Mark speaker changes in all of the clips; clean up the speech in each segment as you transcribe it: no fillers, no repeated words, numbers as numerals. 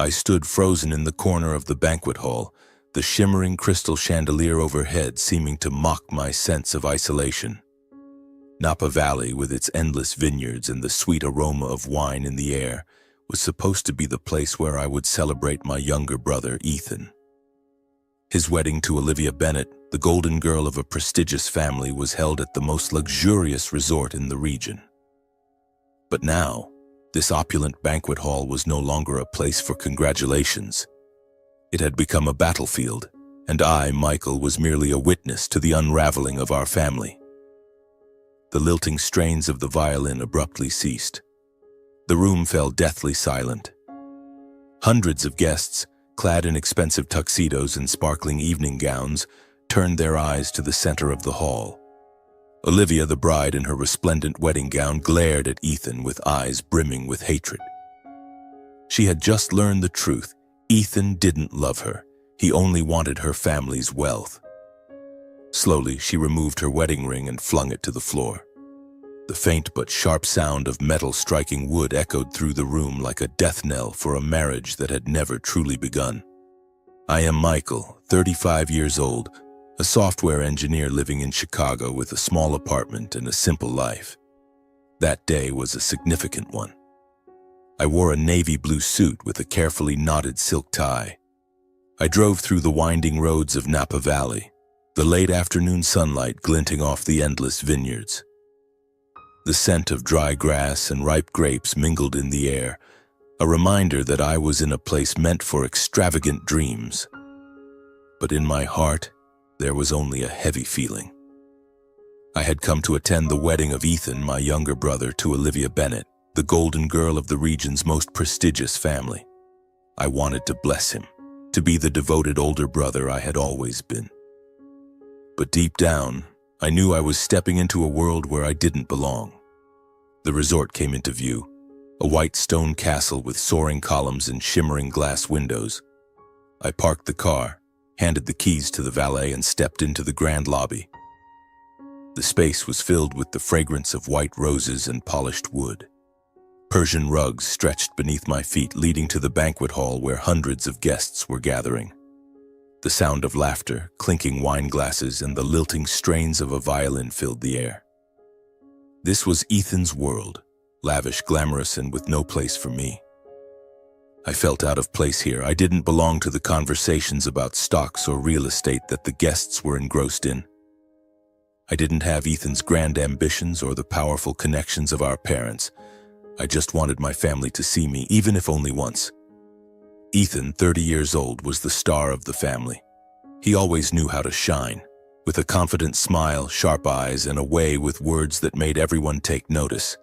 Speaker 1: I stood frozen in the corner of the banquet hall, the shimmering crystal chandelier overhead seeming to mock my sense of isolation. Napa Valley, with its endless vineyards and the sweet aroma of wine in the air, was supposed to be the place where I would celebrate my younger brother, Ethan. His wedding to Olivia Bennett, the golden girl of a prestigious family, was held at the most luxurious resort in the region. But now, this opulent banquet hall was no longer a place for congratulations. It had become a battlefield, and I, Michael, was merely a witness to the unraveling of our family. The lilting strains of the violin abruptly ceased. The room fell deathly silent. Hundreds of guests, clad in expensive tuxedos and sparkling evening gowns, turned their eyes to the center of the hall. Olivia, the bride in her resplendent wedding gown, glared at Ethan with eyes brimming with hatred. She had just learned the truth. Ethan didn't love her. He only wanted her family's wealth. Slowly, she removed her wedding ring and flung it to the floor. The faint but sharp sound of metal striking wood echoed through the room like a death knell for a marriage that had never truly begun. I am Michael, 35 years old, a software engineer living in Chicago with a small apartment and a simple life. That day was a significant one. I wore a navy blue suit with a carefully knotted silk tie. I drove through the winding roads of Napa Valley, the late afternoon sunlight glinting off the endless vineyards. The scent of dry grass and ripe grapes mingled in the air, a reminder that I was in a place meant for extravagant dreams. But in my heart, there was only a heavy feeling. I had come to attend the wedding of Ethan, my younger brother, to Olivia Bennett, the golden girl of the region's most prestigious family. I wanted to bless him, to be the devoted older brother I had always been. But deep down, I knew I was stepping into a world where I didn't belong. The resort came into view, a white stone castle with soaring columns and shimmering glass windows. I parked the car, handed the keys to the valet, and stepped into the grand lobby. The space was filled with the fragrance of white roses and polished wood. Persian rugs stretched beneath my feet, leading to the banquet hall where hundreds of guests were gathering. The sound of laughter, clinking wine glasses, and the lilting strains of a violin filled the air. This was Ethan's world, lavish, glamorous, and with no place for me. I felt out of place here. I didn't belong to the conversations about stocks or real estate that the guests were engrossed in. I didn't have Ethan's grand ambitions or the powerful connections of our parents. I just wanted my family to see me, even if only once. Ethan, 30 years old, was the star of the family. He always knew how to shine, with a confident smile, sharp eyes, and a way with words that made everyone take notice.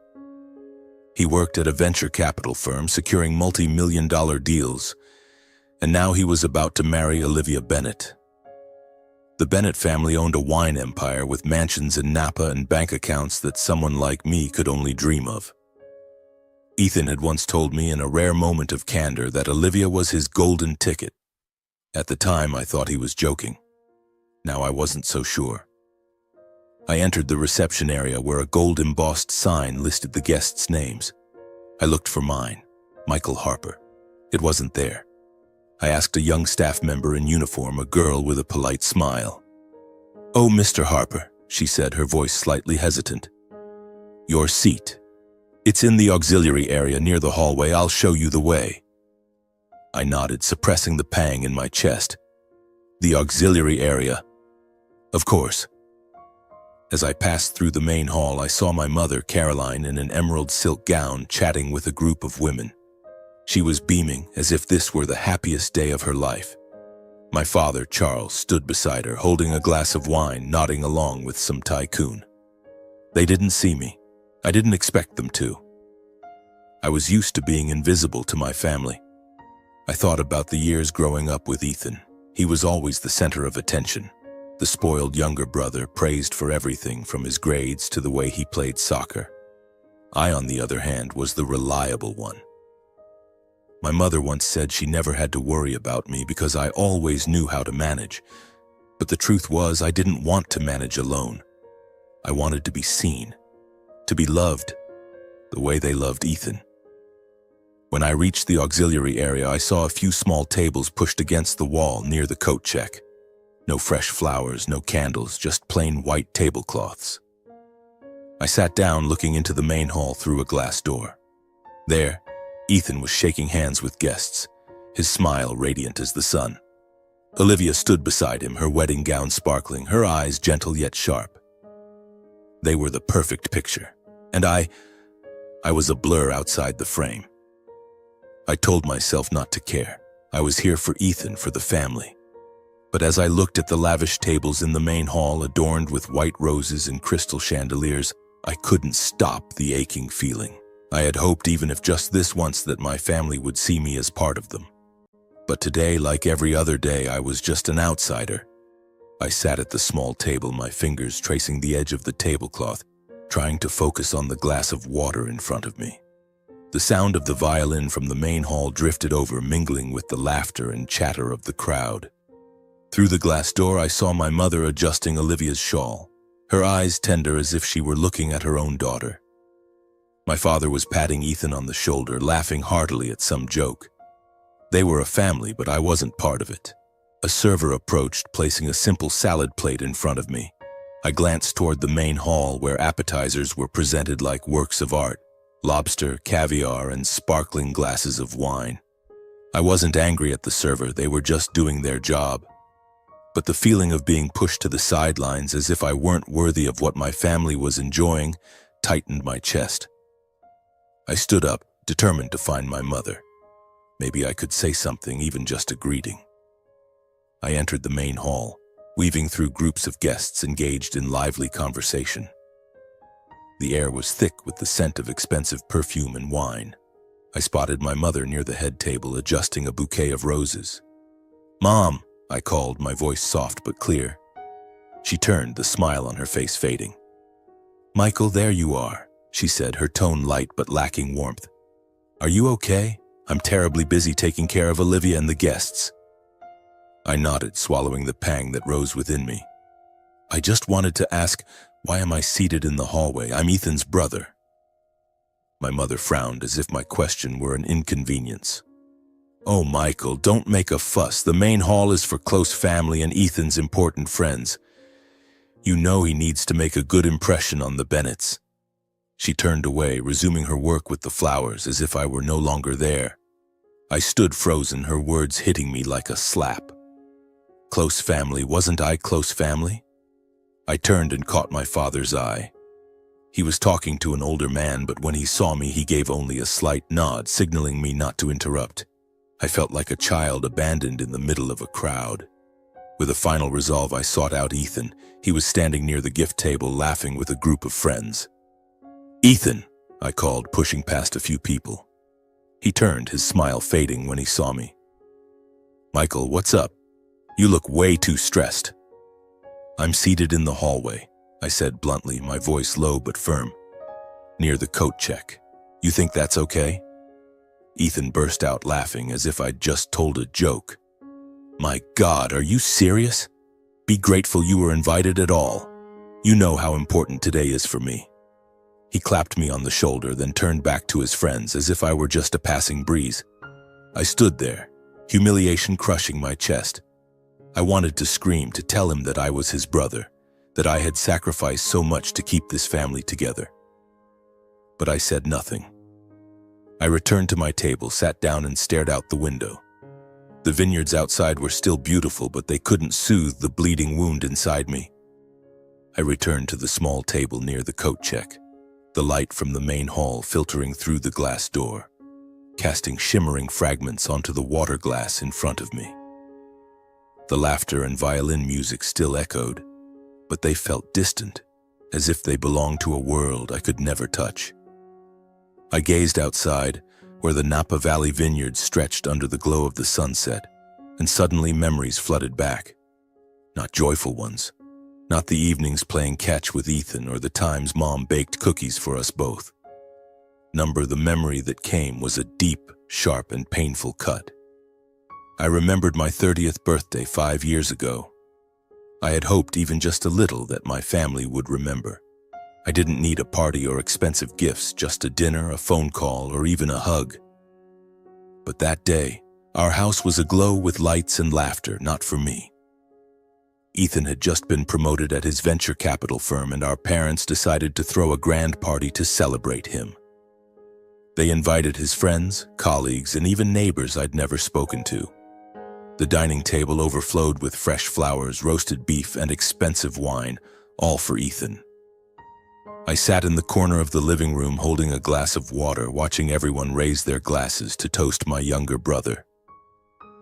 Speaker 1: He worked at a venture capital firm, securing multi-million-dollar deals, and now he was about to marry Olivia Bennett. The Bennett family owned a wine empire with mansions in Napa and bank accounts that someone like me could only dream of. Ethan had once told me in a rare moment of candor that Olivia was his golden ticket. At the time, I thought he was joking. Now I wasn't so sure. I entered the reception area where a gold-embossed sign listed the guests' names. I looked for mine, Michael Harper. It wasn't there. I asked a young staff member in uniform, a girl with a polite smile. "Oh, Mr. Harper," she said, her voice slightly hesitant. "Your seat. It's in the auxiliary area near the hallway. I'll show you the way." I nodded, suppressing the pang in my chest. The auxiliary area. Of course. As I passed through the main hall, I saw my mother, Caroline, in an emerald silk gown, chatting with a group of women. She was beaming, as if this were the happiest day of her life. My father, Charles, stood beside her, holding a glass of wine, nodding along with some tycoon. They didn't see me. I didn't expect them to. I was used to being invisible to my family. I thought about the years growing up with Ethan. He was always the center of attention. The spoiled younger brother, praised for everything from his grades to the way he played soccer. I, on the other hand, was the reliable one. My mother once said she never had to worry about me because I always knew how to manage. But the truth was, I didn't want to manage alone. I wanted to be seen, to be loved, the way they loved Ethan. When I reached the auxiliary area, I saw a few small tables pushed against the wall near the coat check. No fresh flowers, no candles, just plain white tablecloths. I sat down looking into the main hall through a glass door. There, Ethan was shaking hands with guests, his smile radiant as the sun. Olivia stood beside him, her wedding gown sparkling, her eyes gentle yet sharp. They were the perfect picture, and I was a blur outside the frame. I told myself not to care. I was here for Ethan, for the family. But as I looked at the lavish tables in the main hall adorned with white roses and crystal chandeliers, I couldn't stop the aching feeling. I had hoped, even if just this once, that my family would see me as part of them. But today, like every other day, I was just an outsider. I sat at the small table, my fingers tracing the edge of the tablecloth, trying to focus on the glass of water in front of me. The sound of the violin from the main hall drifted over, mingling with the laughter and chatter of the crowd. Through the glass door, I saw my mother adjusting Olivia's shawl, her eyes tender as if she were looking at her own daughter. My father was patting Ethan on the shoulder, laughing heartily at some joke. They were a family, but I wasn't part of it. A server approached, placing a simple salad plate in front of me. I glanced toward the main hall, where appetizers were presented like works of art: lobster, caviar, and sparkling glasses of wine. I wasn't angry at the server, they were just doing their job. But the feeling of being pushed to the sidelines as if I weren't worthy of what my family was enjoying tightened my chest. I stood up, determined to find my mother. Maybe I could say something, even just a greeting. I entered the main hall, weaving through groups of guests engaged in lively conversation. The air was thick with the scent of expensive perfume and wine. I spotted my mother near the head table, adjusting a bouquet of roses. "Mom," I called, my voice soft but clear. She turned, the smile on her face fading. "Michael, there you are," she said, her tone light but lacking warmth. "Are you okay? I'm terribly busy taking care of Olivia and the guests." I nodded, swallowing the pang that rose within me. "I just wanted to ask, why am I seated in the hallway? I'm Ethan's brother." My mother frowned as if my question were an inconvenience. "Oh, Michael, don't make a fuss. The main hall is for close family and Ethan's important friends. You know he needs to make a good impression on the Bennetts." She turned away, resuming her work with the flowers as if I were no longer there. I stood frozen, her words hitting me like a slap. Close family, wasn't I close family? I turned and caught my father's eye. He was talking to an older man, but when he saw me, he gave only a slight nod, signaling me not to interrupt. I felt like a child abandoned in the middle of a crowd. With a final resolve, I sought out Ethan. He was standing near the gift table, laughing with a group of friends. "Ethan," I called, pushing past a few people. He turned, his smile fading when he saw me. "Michael, what's up? You look way too stressed." "I'm seated in the hallway," I said bluntly, my voice low but firm. "Near the coat check. You think that's okay?" Ethan burst out laughing as if I'd just told a joke. "My God, are you serious? Be grateful you were invited at all. You know how important today is for me." He clapped me on the shoulder, then turned back to his friends as if I were just a passing breeze. I stood there, humiliation crushing my chest. I wanted to scream, to tell him that I was his brother, that I had sacrificed so much to keep this family together. But I said nothing. I returned to my table, sat down and stared out the window. The vineyards outside were still beautiful, but they couldn't soothe the bleeding wound inside me. I returned to the small table near the coat check, the light from the main hall filtering through the glass door, casting shimmering fragments onto the water glass in front of me. The laughter and violin music still echoed, but they felt distant, as if they belonged to a world I could never touch. I gazed outside, where the Napa Valley vineyards stretched under the glow of the sunset, and suddenly memories flooded back. Not joyful ones, not the evenings playing catch with Ethan or the times Mom baked cookies for us both. The memory that came was a deep, sharp, and painful cut. I remembered my 30th birthday 5 years ago. I had hoped even just a little that my family would remember. I didn't need a party or expensive gifts, just a dinner, a phone call, or even a hug. But that day, our house was aglow with lights and laughter, not for me. Ethan had just been promoted at his venture capital firm, and our parents decided to throw a grand party to celebrate him. They invited his friends, colleagues, and even neighbors I'd never spoken to. The dining table overflowed with fresh flowers, roasted beef, and expensive wine, all for Ethan. I sat in the corner of the living room holding a glass of water, watching everyone raise their glasses to toast my younger brother.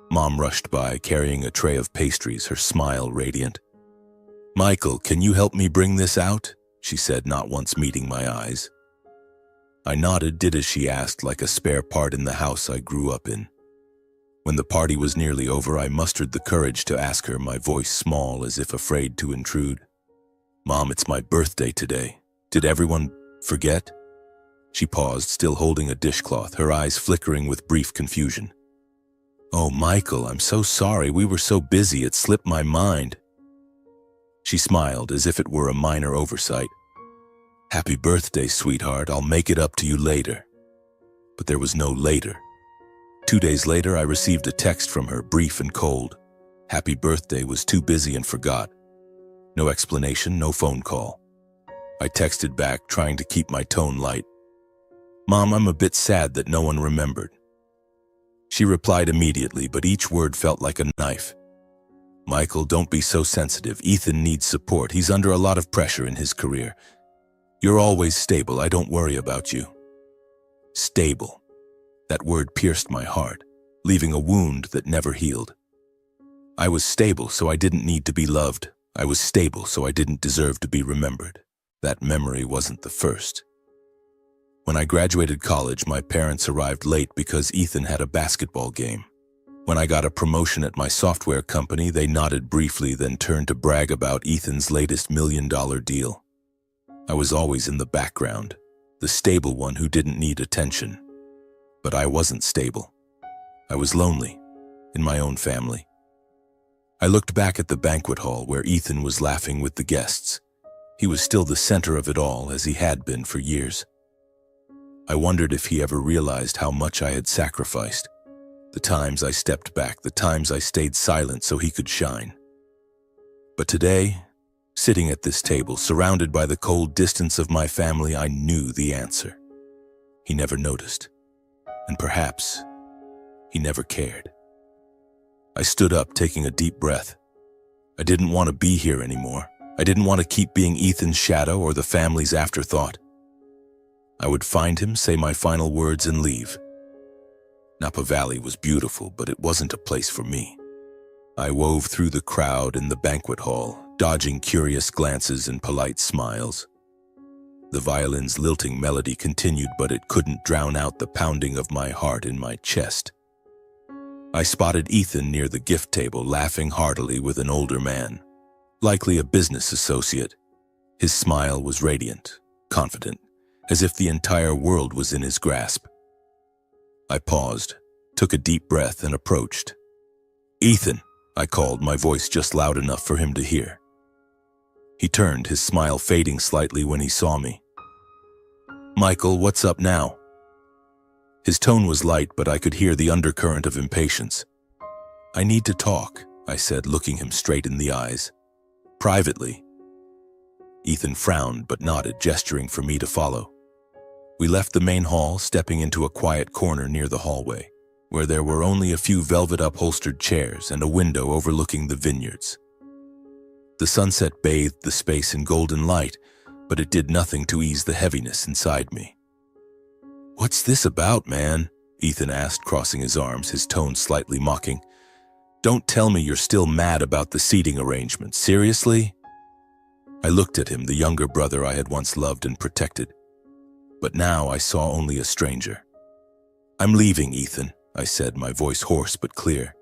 Speaker 1: Mom rushed by, carrying a tray of pastries, her smile radiant. "Michael, can you help me bring this out?" she said, not once meeting my eyes. I nodded, did as she asked, like a spare part in the house I grew up in. When the party was nearly over, I mustered the courage to ask her, my voice small as if afraid to intrude. "Mom, it's my birthday today. Did everyone forget?" She paused, still holding a dishcloth, her eyes flickering with brief confusion. "Oh, Michael, I'm so sorry. We were so busy, it slipped my mind." She smiled as if it were a minor oversight. "Happy birthday, sweetheart. I'll make it up to you later." But there was no later. 2 days later, I received a text from her, brief and cold. "Happy birthday, was too busy and forgot." No explanation, no phone call. I texted back, trying to keep my tone light. "Mom, I'm a bit sad that no one remembered." She replied immediately, but each word felt like a knife. "Michael, don't be so sensitive. Ethan needs support. He's under a lot of pressure in his career. You're always stable. I don't worry about you." Stable. That word pierced my heart, leaving a wound that never healed. I was stable, so I didn't need to be loved. I was stable, so I didn't deserve to be remembered. That memory wasn't the first. When I graduated college, my parents arrived late because Ethan had a basketball game. When I got a promotion at my software company, they nodded briefly, then turned to brag about Ethan's latest $1 million deal. I was always in the background, the stable one who didn't need attention. But I wasn't stable. I was lonely, in my own family. I looked back at the banquet hall where Ethan was laughing with the guests. He was still the center of it all, as he had been for years. I wondered if he ever realized how much I had sacrificed. The times I stepped back, the times I stayed silent so he could shine. But today, sitting at this table, surrounded by the cold distance of my family, I knew the answer. He never noticed. And perhaps he never cared. I stood up, taking a deep breath. I didn't want to be here anymore. I didn't want to keep being Ethan's shadow or the family's afterthought. I would find him, say my final words, and leave. Napa Valley was beautiful, but it wasn't a place for me. I wove through the crowd in the banquet hall, dodging curious glances and polite smiles. The violin's lilting melody continued, but it couldn't drown out the pounding of my heart in my chest. I spotted Ethan near the gift table, laughing heartily with an older man, likely a business associate. His smile was radiant, confident, as if the entire world was in his grasp. I paused, took a deep breath, and approached. "Ethan," I called, my voice just loud enough for him to hear. He turned, his smile fading slightly when he saw me. "Michael, what's up now?" His tone was light, but I could hear the undercurrent of impatience. "I need to talk," I said, looking him straight in the eyes. "Privately." Ethan frowned but nodded, gesturing for me to follow. We left the main hall, stepping into a quiet corner near the hallway, where there were only a few velvet-upholstered chairs and a window overlooking the vineyards. The sunset bathed the space in golden light, but it did nothing to ease the heaviness inside me. "What's this about, man?" Ethan asked, crossing his arms, his tone slightly mocking. "Don't tell me you're still mad about the seating arrangement. Seriously?" I looked at him, the younger brother I had once loved and protected. But now I saw only a stranger. "I'm leaving, Ethan," I said, my voice hoarse but clear.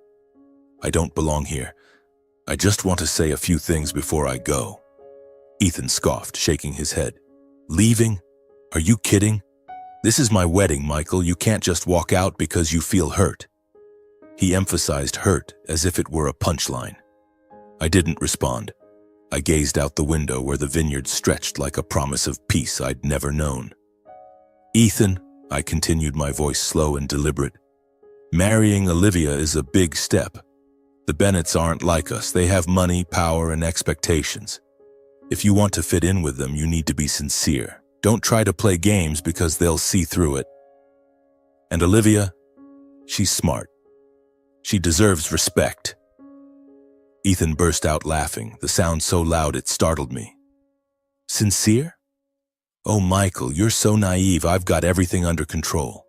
Speaker 1: "I don't belong here. I just want to say a few things before I go." Ethan scoffed, shaking his head. "Leaving? Are you kidding? This is my wedding, Michael. You can't just walk out because you feel hurt." He emphasized hurt as if it were a punchline. I didn't respond. I gazed out the window where the vineyard stretched like a promise of peace I'd never known. "Ethan," I continued, my voice slow and deliberate, Marrying Olivia is a big step. The Bennetts aren't like us. They have money, power, and expectations. If you want to fit in with them, you need to be sincere. Don't try to play games because they'll see through it. And Olivia, she's smart. She deserves respect. Ethan burst out laughing, the sound so loud it startled me. Sincere? Oh, Michael, you're so naive. I've got everything under control.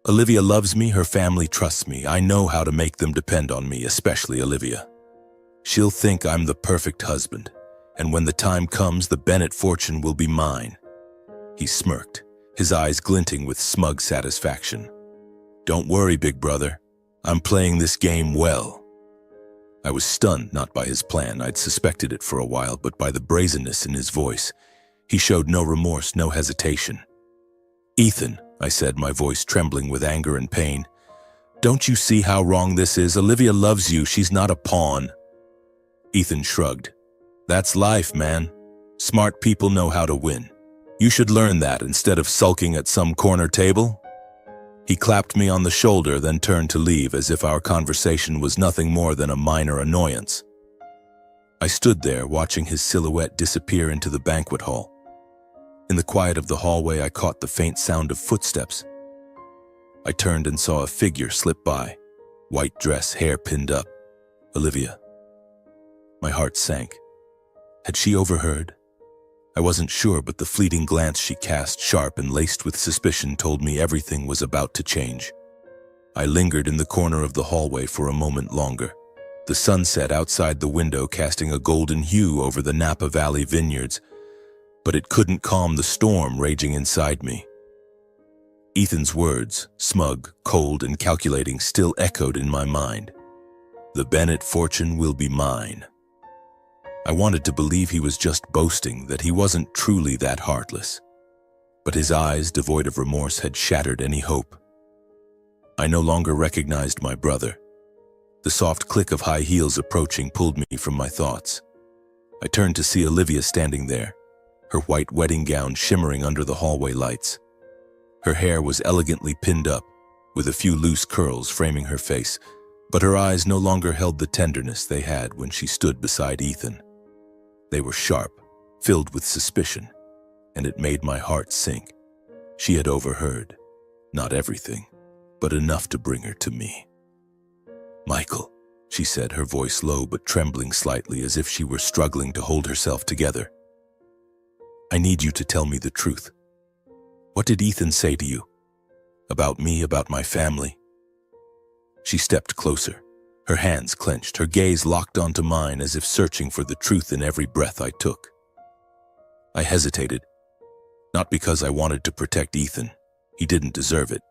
Speaker 1: Olivia loves me, her family trusts me. I know how to make them depend on me, especially Olivia. She'll think I'm the perfect husband, and when the time comes, the Bennett fortune will be mine. He smirked, his eyes glinting with smug satisfaction. Don't worry, big brother. I'm playing this game well. I was stunned, not by his plan, I'd suspected it for a while, but by the brazenness in his voice. He showed no remorse, no hesitation. Ethan, I said, my voice trembling with anger and pain, don't you see how wrong this is? Olivia loves you, she's not a pawn. Ethan shrugged. That's life, man. Smart people know how to win. You should learn that instead of sulking at some corner table. He clapped me on the shoulder, then turned to leave as if our conversation was nothing more than a minor annoyance. I stood there, watching his silhouette disappear into the banquet hall. In the quiet of the hallway, I caught the faint sound of footsteps. I turned and saw a figure slip by, white dress, hair pinned up. Olivia. My heart sank. Had she overheard? I wasn't sure, but the fleeting glance she cast, sharp and laced with suspicion, told me everything was about to change. I lingered in the corner of the hallway for a moment longer, the sunset outside the window casting a golden hue over the Napa Valley vineyards, but it couldn't calm the storm raging inside me. Ethan's words, smug, cold, and calculating, still echoed in my mind. The Bennett fortune will be mine. I wanted to believe he was just boasting, that he wasn't truly that heartless. But his eyes, devoid of remorse, had shattered any hope. I no longer recognized my brother. The soft click of high heels approaching pulled me from my thoughts. I turned to see Olivia standing there, her white wedding gown shimmering under the hallway lights. Her hair was elegantly pinned up, with a few loose curls framing her face, but her eyes no longer held the tenderness they had when she stood beside Ethan. They were sharp, filled with suspicion, and it made my heart sink. She had overheard, not everything, but enough to bring her to me. Michael, she said, her voice low but trembling slightly as if she were struggling to hold herself together. I need you to tell me the truth. What did Ethan say to you? About me, about my family? She stepped closer. Her hands clenched, her gaze locked onto mine as if searching for the truth in every breath I took. I hesitated, not because I wanted to protect Ethan, he didn't deserve it,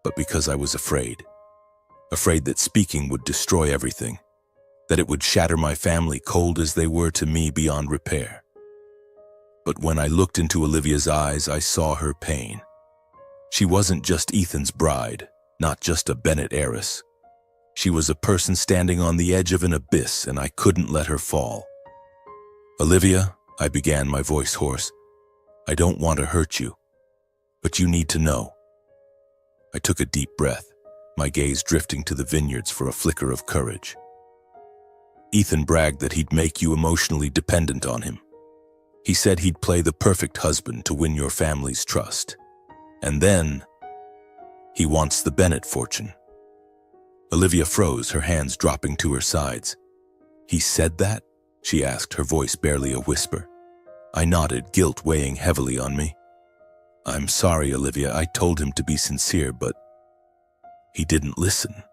Speaker 1: but because I was afraid. Afraid that speaking would destroy everything, that it would shatter my family, cold as they were to me, beyond repair. But when I looked into Olivia's eyes, I saw her pain. She wasn't just Ethan's bride, not just a Bennett heiress. She was a person standing on the edge of an abyss, and I couldn't let her fall. Olivia, I began, my voice hoarse, I don't want to hurt you, but you need to know. I took a deep breath, my gaze drifting to the vineyards for a flicker of courage. Ethan bragged that he'd make you emotionally dependent on him. He said he'd play the perfect husband to win your family's trust. And then, he wants the Bennett fortune. Olivia froze, her hands dropping to her sides. He said that? She asked, her voice barely a whisper. I nodded, guilt weighing heavily on me. I'm sorry, Olivia, I told him to be sincere, but he didn't listen.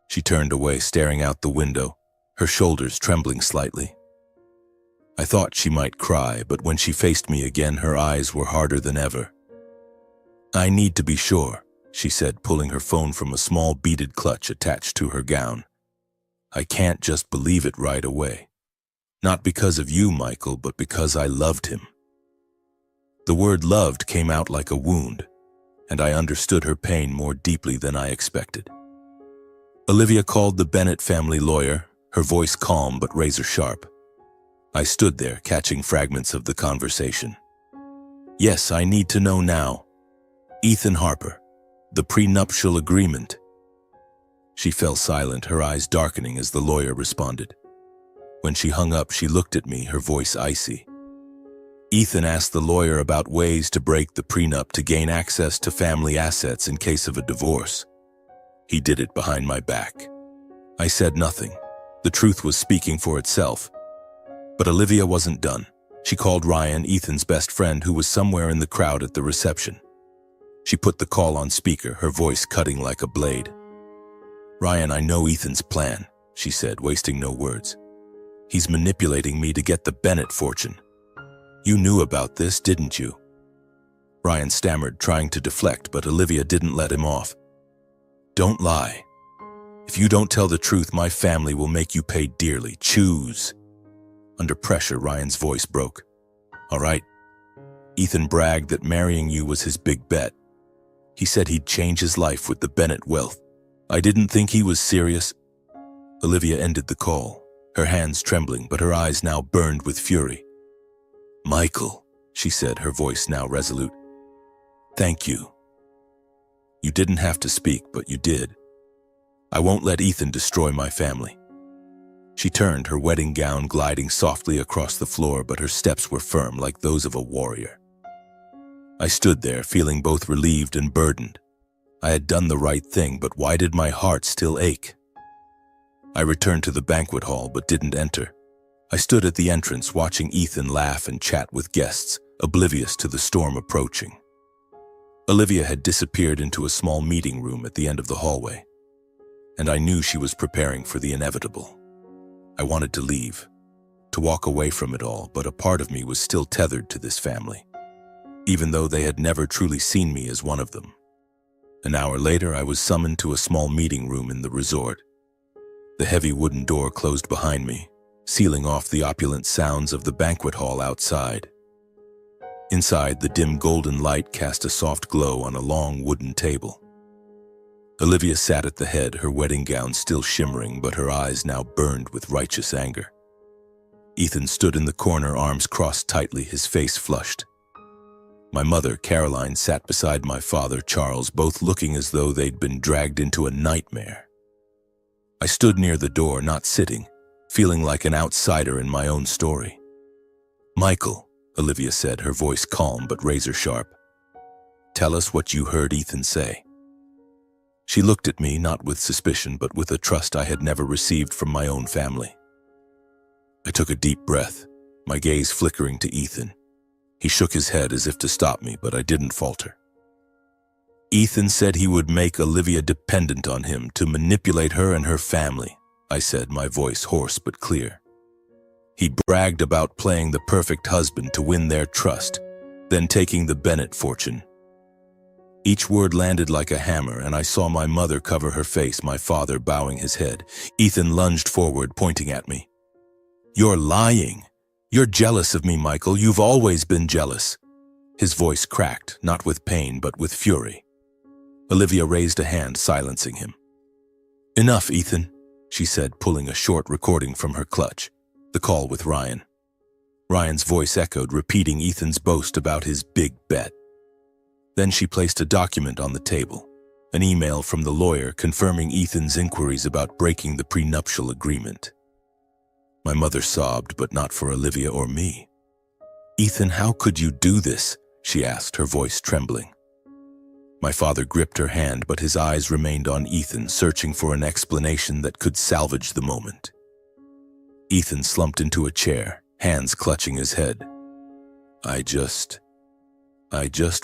Speaker 1: She turned away, staring out the window, her shoulders trembling slightly. I thought she might cry, but when she faced me again, her eyes were harder than ever. I need to be sure, she said, pulling her phone from a small beaded clutch attached to her gown. I can't just believe it right away. Not because of you, Michael, but because I loved him. The word loved came out like a wound, and I understood her pain more deeply than I expected. Olivia called the Bennett family lawyer, her voice calm but razor sharp. I stood there, catching fragments of the conversation. Yes, I need to know now. Ethan Harper. The prenuptial agreement. She fell silent, her eyes darkening as the lawyer responded. When she hung up, she looked at me, her voice icy. Ethan asked the lawyer about ways to break the prenup to gain access to family assets in case of a divorce. He did it behind my back. I said nothing. The truth was speaking for itself. But Olivia wasn't done. She called Ryan, Ethan's best friend, who was somewhere in the crowd at the reception. She put the call on speaker, her voice cutting like a blade. "Ryan, I know Ethan's plan," she said, wasting no words. "He's manipulating me to get the Bennett fortune. You knew about this, didn't you?" Ryan stammered, trying to deflect, but Olivia didn't let him off. "Don't lie. If you don't tell the truth, my family will make you pay dearly. Choose." Under pressure, Ryan's voice broke. "All right. Ethan bragged that marrying you was his big bet. He said he'd change his life with the Bennett wealth. I didn't think he was serious." Olivia ended the call, her hands trembling, but her eyes now burned with fury. "Michael," she said, her voice now resolute. "Thank you. You didn't have to speak, but you did. I won't let Ethan destroy my family." She turned, her wedding gown gliding softly across the floor, but her steps were firm like those of a warrior. I stood there, feeling both relieved and burdened. I had done the right thing, but why did my heart still ache? I returned to the banquet hall, but didn't enter. I stood at the entrance, watching Ethan laugh and chat with guests, oblivious to the storm approaching. Olivia had disappeared into a small meeting room at the end of the hallway, and I knew she was preparing for the inevitable. I wanted to leave, to walk away from it all, but a part of me was still tethered to this family, even though they had never truly seen me as one of them. An hour later, I was summoned to a small meeting room in the resort. The heavy wooden door closed behind me, sealing off the opulent sounds of the banquet hall outside. Inside, the dim golden light cast a soft glow on a long wooden table. Olivia sat at the head, her wedding gown still shimmering, but her eyes now burned with righteous anger. Ethan stood in the corner, arms crossed tightly, his face flushed. My mother, Caroline, sat beside my father, Charles, both looking as though they'd been dragged into a nightmare. I stood near the door, not sitting, feeling like an outsider in my own story. "Michael," Olivia said, her voice calm but razor-sharp. "Tell us what you heard Ethan say." She looked at me, not with suspicion, but with a trust I had never received from my own family. I took a deep breath, my gaze flickering to Ethan. He shook his head as if to stop me, but I didn't falter. "Ethan said he would make Olivia dependent on him to manipulate her and her family," I said, my voice hoarse but clear. "He bragged about playing the perfect husband to win their trust, then taking the Bennett fortune." Each word landed like a hammer, and I saw my mother cover her face, my father bowing his head. Ethan lunged forward, pointing at me. "You're lying. You're jealous of me, Michael. You've always been jealous." His voice cracked, not with pain, but with fury. Olivia raised a hand, silencing him. "Enough, Ethan," she said, pulling a short recording from her clutch. The call with Ryan. Ryan's voice echoed, repeating Ethan's boast about his big bet. Then she placed a document on the table, an email from the lawyer confirming Ethan's inquiries about breaking the prenuptial agreement. My mother sobbed, but not for Olivia or me. "Ethan, how could you do this?" she asked, her voice trembling. My father gripped her hand, but his eyes remained on Ethan, searching for an explanation that could salvage the moment. Ethan slumped into a chair, hands clutching his head. I just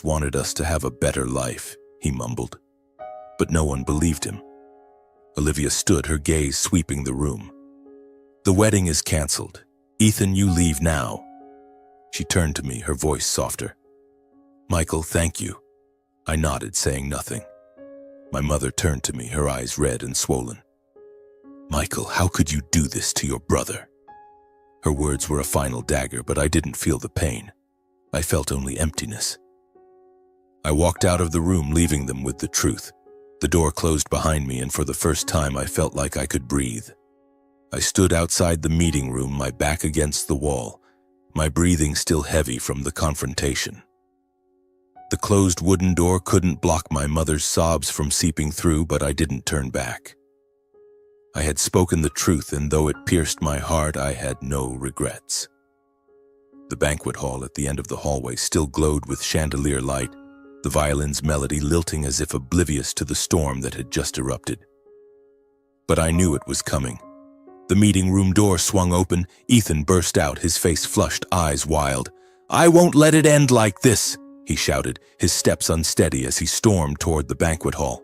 Speaker 1: wanted us to have a better life," he mumbled. But no one believed him. Olivia stood, her gaze sweeping the room. "The wedding is canceled. Ethan, you leave now." She turned to me, her voice softer. "Michael, thank you." I nodded, saying nothing. My mother turned to me, her eyes red and swollen. "Michael, how could you do this to your brother?" Her words were a final dagger, but I didn't feel the pain. I felt only emptiness. I walked out of the room, leaving them with the truth. The door closed behind me, and for the first time I felt like I could breathe. I stood outside the meeting room, my back against the wall, my breathing still heavy from the confrontation. The closed wooden door couldn't block my mother's sobs from seeping through, but I didn't turn back. I had spoken the truth, and though it pierced my heart, I had no regrets. The banquet hall at the end of the hallway still glowed with chandelier light, the violin's melody lilting as if oblivious to the storm that had just erupted. But I knew it was coming. The meeting room door swung open. Ethan burst out, his face flushed, eyes wild. "I won't let it end like this," he shouted, his steps unsteady as he stormed toward the banquet hall.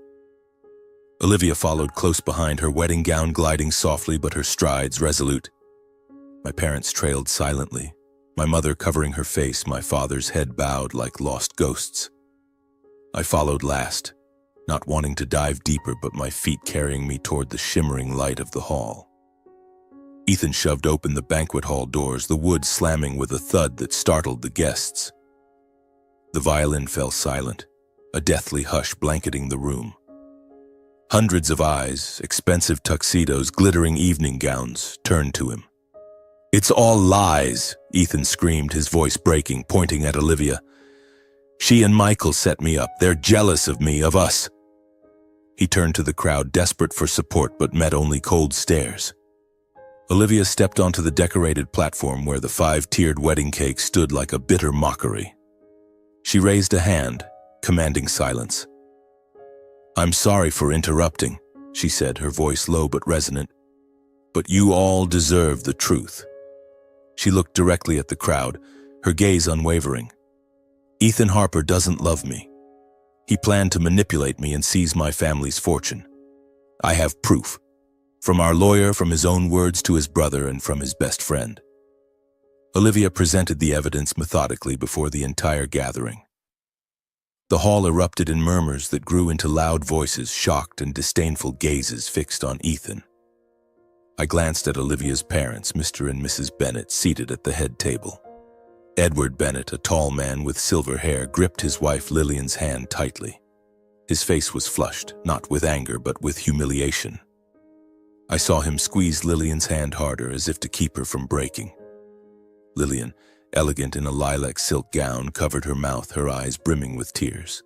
Speaker 1: Olivia followed close behind, her wedding gown gliding softly but her strides resolute. My parents trailed silently, my mother covering her face, my father's head bowed like lost ghosts. I followed last, not wanting to dive deeper but my feet carrying me toward the shimmering light of the hall. Ethan shoved open the banquet hall doors, the wood slamming with a thud that startled the guests. The violin fell silent, a deathly hush blanketing the room. Hundreds of eyes, expensive tuxedos, glittering evening gowns, turned to him. "It's all lies," Ethan screamed, his voice breaking, pointing at Olivia. "She and Michael set me up. They're jealous of me, of us." He turned to the crowd, desperate for support, but met only cold stares. Olivia stepped onto the decorated platform where the 5-tiered wedding cake stood like a bitter mockery. She raised a hand, commanding silence. "I'm sorry for interrupting," she said, her voice low but resonant. "But you all deserve the truth." She looked directly at the crowd, her gaze unwavering. "Ethan Harper doesn't love me. He planned to manipulate me and seize my family's fortune. I have proof. From our lawyer, from his own words to his brother, and from his best friend." Olivia presented the evidence methodically before the entire gathering. The hall erupted in murmurs that grew into loud voices, shocked and disdainful gazes fixed on Ethan. I glanced at Olivia's parents, Mr. and Mrs. Bennett, seated at the head table. Edward Bennett, a tall man with silver hair, gripped his wife Lillian's hand tightly. His face was flushed, not with anger but with humiliation. I saw him squeeze Lillian's hand harder as if to keep her from breaking. Lillian, elegant in a lilac silk gown, covered her mouth, her eyes brimming with tears.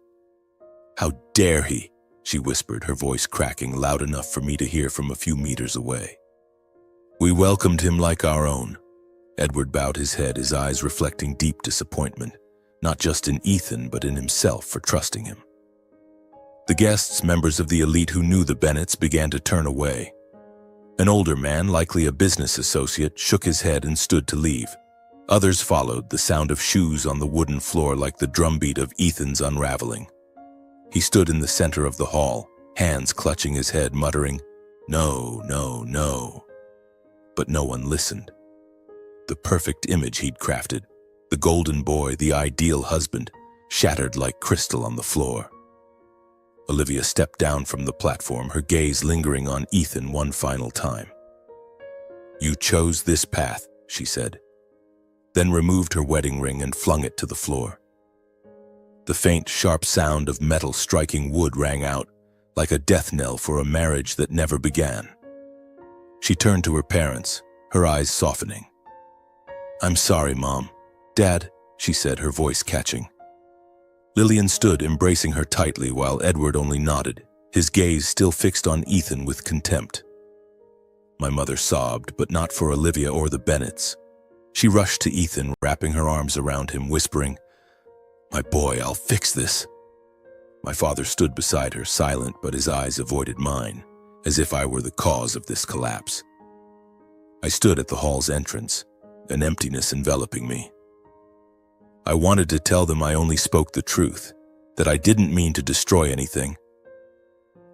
Speaker 1: "How dare he?" she whispered, her voice cracking loud enough for me to hear from a few meters away. "We welcomed him like our own." Edward bowed his head, his eyes reflecting deep disappointment, not just in Ethan but in himself for trusting him. The guests, members of the elite who knew the Bennetts, began to turn away. An older man, likely a business associate, shook his head and stood to leave. Others followed, the sound of shoes on the wooden floor like the drumbeat of Ethan's unraveling. He stood in the center of the hall, hands clutching his head, muttering, "No, no, no." But no one listened. The perfect image he'd crafted, the golden boy, the ideal husband, shattered like crystal on the floor. Olivia stepped down from the platform, her gaze lingering on Ethan one final time. "You chose this path," she said, then removed her wedding ring and flung it to the floor. The faint, sharp sound of metal striking wood rang out, like a death knell for a marriage that never began. She turned to her parents, her eyes softening. "I'm sorry, Mom. Dad," she said, her voice catching. Lillian stood, embracing her tightly, while Edward only nodded, his gaze still fixed on Ethan with contempt. My mother sobbed, but not for Olivia or the Bennetts. She rushed to Ethan, wrapping her arms around him, whispering, "My boy, I'll fix this." My father stood beside her, silent, but his eyes avoided mine, as if I were the cause of this collapse. I stood at the hall's entrance, an emptiness enveloping me. I wanted to tell them I only spoke the truth, that I didn't mean to destroy anything.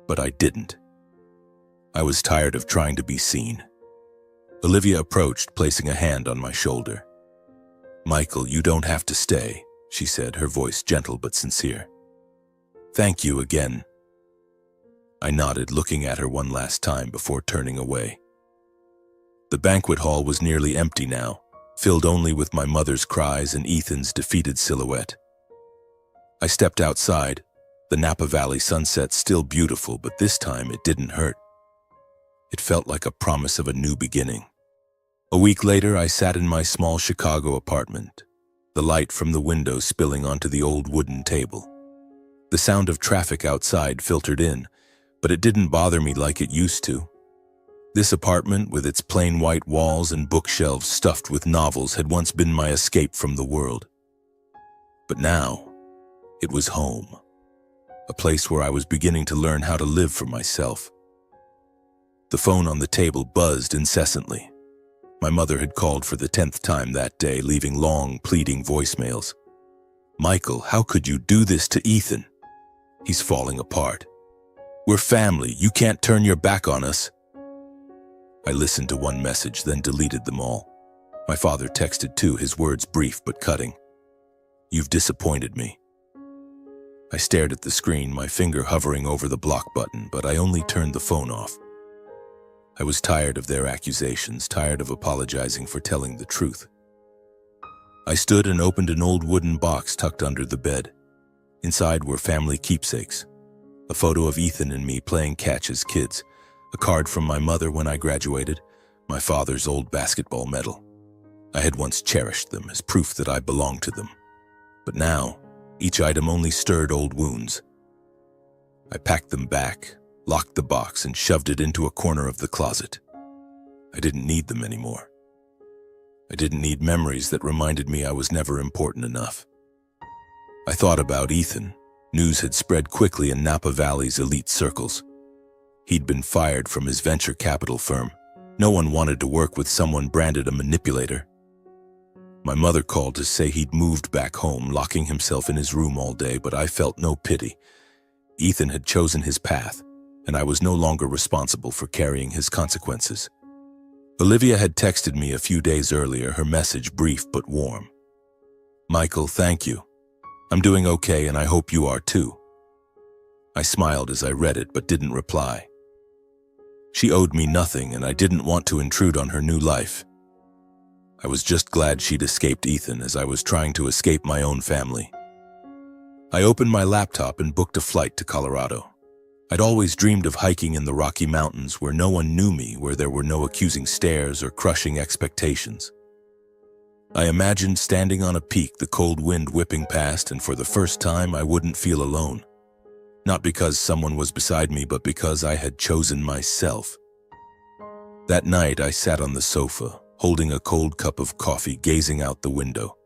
Speaker 1: But I didn't. I was tired of trying to be seen. Olivia approached, placing a hand on my shoulder. "Michael, you don't have to stay," she said, her voice gentle but sincere. "Thank you again." I nodded, looking at her one last time before turning away. The banquet hall was nearly empty now, filled only with my mother's cries and Ethan's defeated silhouette. I stepped outside, the Napa Valley sunset still beautiful, but this time it didn't hurt. It felt like a promise of a new beginning. A week later, I sat in my small Chicago apartment, the light from the window spilling onto the old wooden table. The sound of traffic outside filtered in, but it didn't bother me like it used to. This apartment, with its plain white walls and bookshelves stuffed with novels, had once been my escape from the world. But now, it was home, a place where I was beginning to learn how to live for myself. The phone on the table buzzed incessantly. My mother had called for the 10th time that day, leaving long, pleading voicemails. "Michael, how could you do this to Ethan? He's falling apart. We're family. You can't turn your back on us." I listened to one message, then deleted them all. My father texted too, his words brief but cutting. "You've disappointed me." I stared at the screen, my finger hovering over the block button, but I only turned the phone off. I was tired of their accusations, tired of apologizing for telling the truth. I stood and opened an old wooden box tucked under the bed. Inside were family keepsakes, a photo of Ethan and me playing catch as kids, a card from my mother when I graduated, my father's old basketball medal. I had once cherished them as proof that I belonged to them. But now, each item only stirred old wounds. I packed them back, locked the box, and shoved it into a corner of the closet. I didn't need them anymore. I didn't need memories that reminded me I was never important enough. I thought about Ethan. News had spread quickly in Napa Valley's elite circles. He'd been fired from his venture capital firm. No one wanted to work with someone branded a manipulator. My mother called to say he'd moved back home, locking himself in his room all day, but I felt no pity. Ethan had chosen his path, and I was no longer responsible for carrying his consequences. Olivia had texted me a few days earlier, her message brief but warm. "Michael, thank you. I'm doing okay, and I hope you are too." I smiled as I read it, but didn't reply. She owed me nothing, and I didn't want to intrude on her new life. I was just glad she'd escaped Ethan as I was trying to escape my own family. I opened my laptop and booked a flight to Colorado. I'd always dreamed of hiking in the Rocky Mountains where no one knew me, where there were no accusing stares or crushing expectations. I imagined standing on a peak, the cold wind whipping past, and for the first time I wouldn't feel alone. Not because someone was beside me, but because I had chosen myself. That night I sat on the sofa, holding a cold cup of coffee, gazing out the window.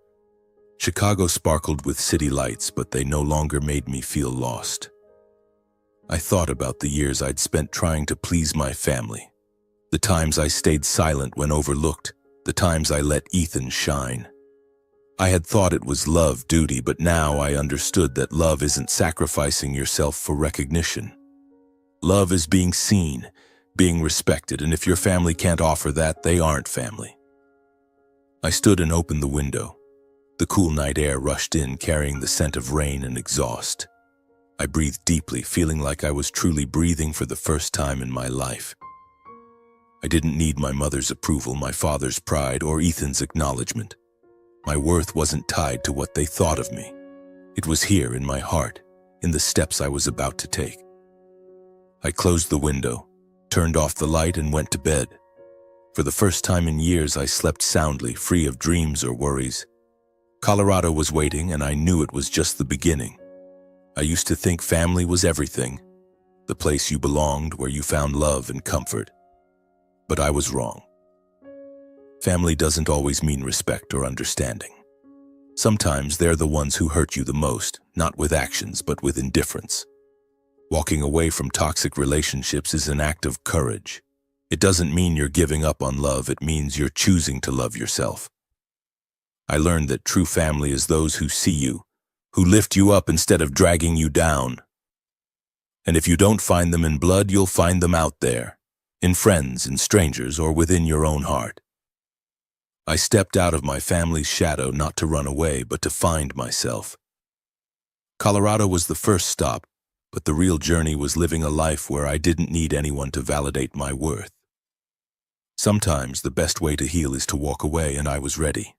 Speaker 1: Chicago sparkled with city lights, but they no longer made me feel lost. I thought about the years I'd spent trying to please my family, the times I stayed silent when overlooked, the times I let Ethan shine. I had thought it was love, duty, but now I understood that love isn't sacrificing yourself for recognition. Love is being seen, being respected, and if your family can't offer that, they aren't family. I stood and opened the window. The cool night air rushed in, carrying the scent of rain and exhaust. I breathed deeply, feeling like I was truly breathing for the first time in my life. I didn't need my mother's approval, my father's pride, or Ethan's acknowledgement. My worth wasn't tied to what they thought of me. It was here in my heart, in the steps I was about to take. I closed the window, turned off the light, and went to bed. For the first time in years, I slept soundly, free of dreams or worries. Colorado was waiting, and I knew it was just the beginning. I used to think family was everything, the place you belonged, where you found love and comfort. But I was wrong. Family doesn't always mean respect or understanding. Sometimes they're the ones who hurt you the most, not with actions, but with indifference. Walking away from toxic relationships is an act of courage. It doesn't mean you're giving up on love, it means you're choosing to love yourself. I learned that true family is those who see you, who lift you up instead of dragging you down. And if you don't find them in blood, you'll find them out there, in friends, in strangers, or within your own heart. I stepped out of my family's shadow, not to run away, but to find myself. Colorado was the first stop, but the real journey was living a life where I didn't need anyone to validate my worth. Sometimes the best way to heal is to walk away, and I was ready.